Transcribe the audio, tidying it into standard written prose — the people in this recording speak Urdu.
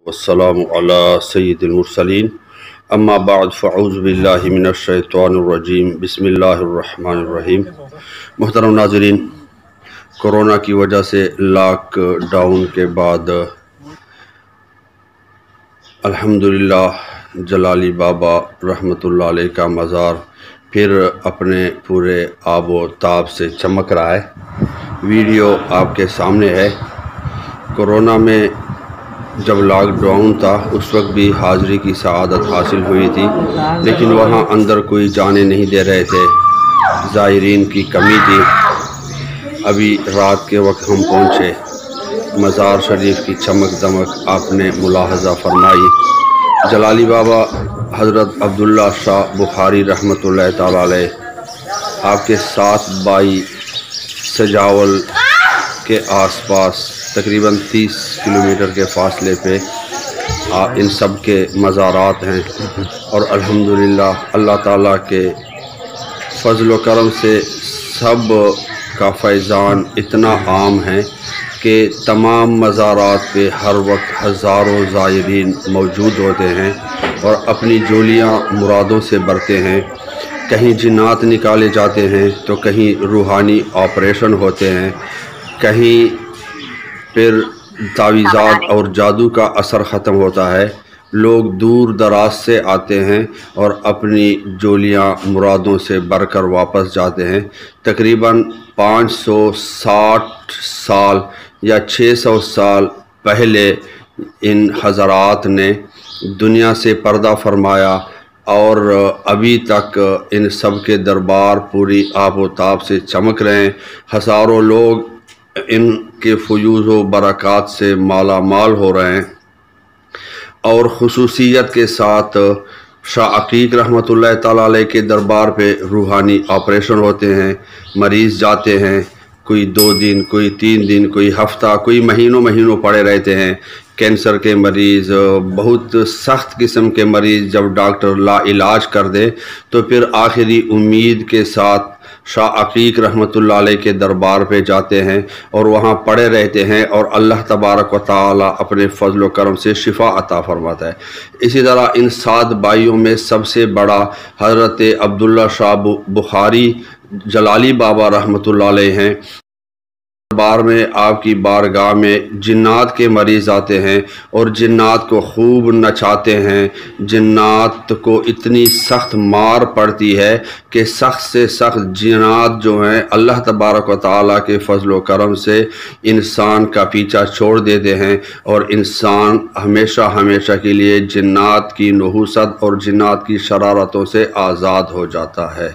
والسلام علی سید المرسلین اما بعد فاعوذ باللہ من الشیطان الرجیم بسم اللہ الرحمن الرحیم۔ محترم ناظرین، کورونا کی وجہ سے لاک ڈاؤن کے بعد الحمدللہ جلالی بابا رحمۃ اللہ علیہ کا مزار پھر اپنے پورے آب و تاب سے چمک رہا ہے۔ ویڈیو آپ کے سامنے ہے۔ کورونا میں جب لاک ڈاؤن تھا اس وقت بھی حاضری کی سعادت حاصل ہوئی تھی، لیکن وہاں اندر کوئی جانے نہیں دے رہے تھے، زائرین کی کمی تھی۔ ابھی رات کے وقت ہم پہنچے، مزار شریف کی چمک دمک آپ نے ملاحظہ فرمائی۔ جلالی بابا حضرت عبداللہ شاہ بخاری رحمۃ اللہ تعالی علیہ، آپ کے 7 بائی سجاول کے آس پاس تقریباً 30 کلومیٹر کے فاصلے پہ ان سب کے مزارات ہیں، اور الحمدللہ اللہ تعالیٰ کے فضل و کرم سے سب کا فیضان اتنا عام ہے کہ تمام مزارات پہ ہر وقت ہزاروں زائرین موجود ہوتے ہیں اور اپنی جولیاں مرادوں سے بھرتے ہیں۔ کہیں جنات نکالے جاتے ہیں تو کہیں روحانی آپریشن ہوتے ہیں، کہیں پھر تعویذات اور جادو کا اثر ختم ہوتا ہے۔ لوگ دور دراز سے آتے ہیں اور اپنی جولیاں مرادوں سے بھر کر واپس جاتے ہیں۔ تقریباً 560 سال یا 600 سال پہلے ان حضرات نے دنیا سے پردہ فرمایا، اور ابھی تک ان سب کے دربار پوری آب و تاب سے چمک رہے ہیں۔ ہزاروں لوگ ان کے فیوض و برکات سے مالا مال ہو رہے ہیں، اور خصوصیت کے ساتھ شاہ عقیق رحمۃ اللہ تعالی علیہ کے دربار پہ روحانی آپریشن ہوتے ہیں۔ مریض جاتے ہیں، کوئی 2 دن، کوئی 3 دن، کوئی ہفتہ، کوئی مہینوں پڑے رہتے ہیں۔ کینسر کے مریض، بہت سخت قسم کے مریض جب ڈاکٹر لا علاج کر دے تو پھر آخری امید کے ساتھ شاہ عقیق رحمۃ اللہ علیہ کے دربار پہ جاتے ہیں اور وہاں پڑے رہتے ہیں، اور اللہ تبارک و تعالی اپنے فضل و کرم سے شفا عطا فرماتا ہے۔ اسی طرح ان 7 بھائیوں میں سب سے بڑا حضرت عبداللہ شاہ بخاری جلالی بابا رحمۃ اللہ علیہ ہیں۔ دربار میں آپ کی بارگاہ میں جنات کے مریض آتے ہیں اور جنات کو خوب نچاتے ہیں۔ جنات کو اتنی سخت مار پڑتی ہے کہ سخت سے سخت جنات جو ہیں اللہ تبارک و تعالیٰ کے فضل و کرم سے انسان کا پیچھا چھوڑ دیتے ہیں، اور انسان ہمیشہ کے لیے جنات کی نحوست اور جنات کی شرارتوں سے آزاد ہو جاتا ہے۔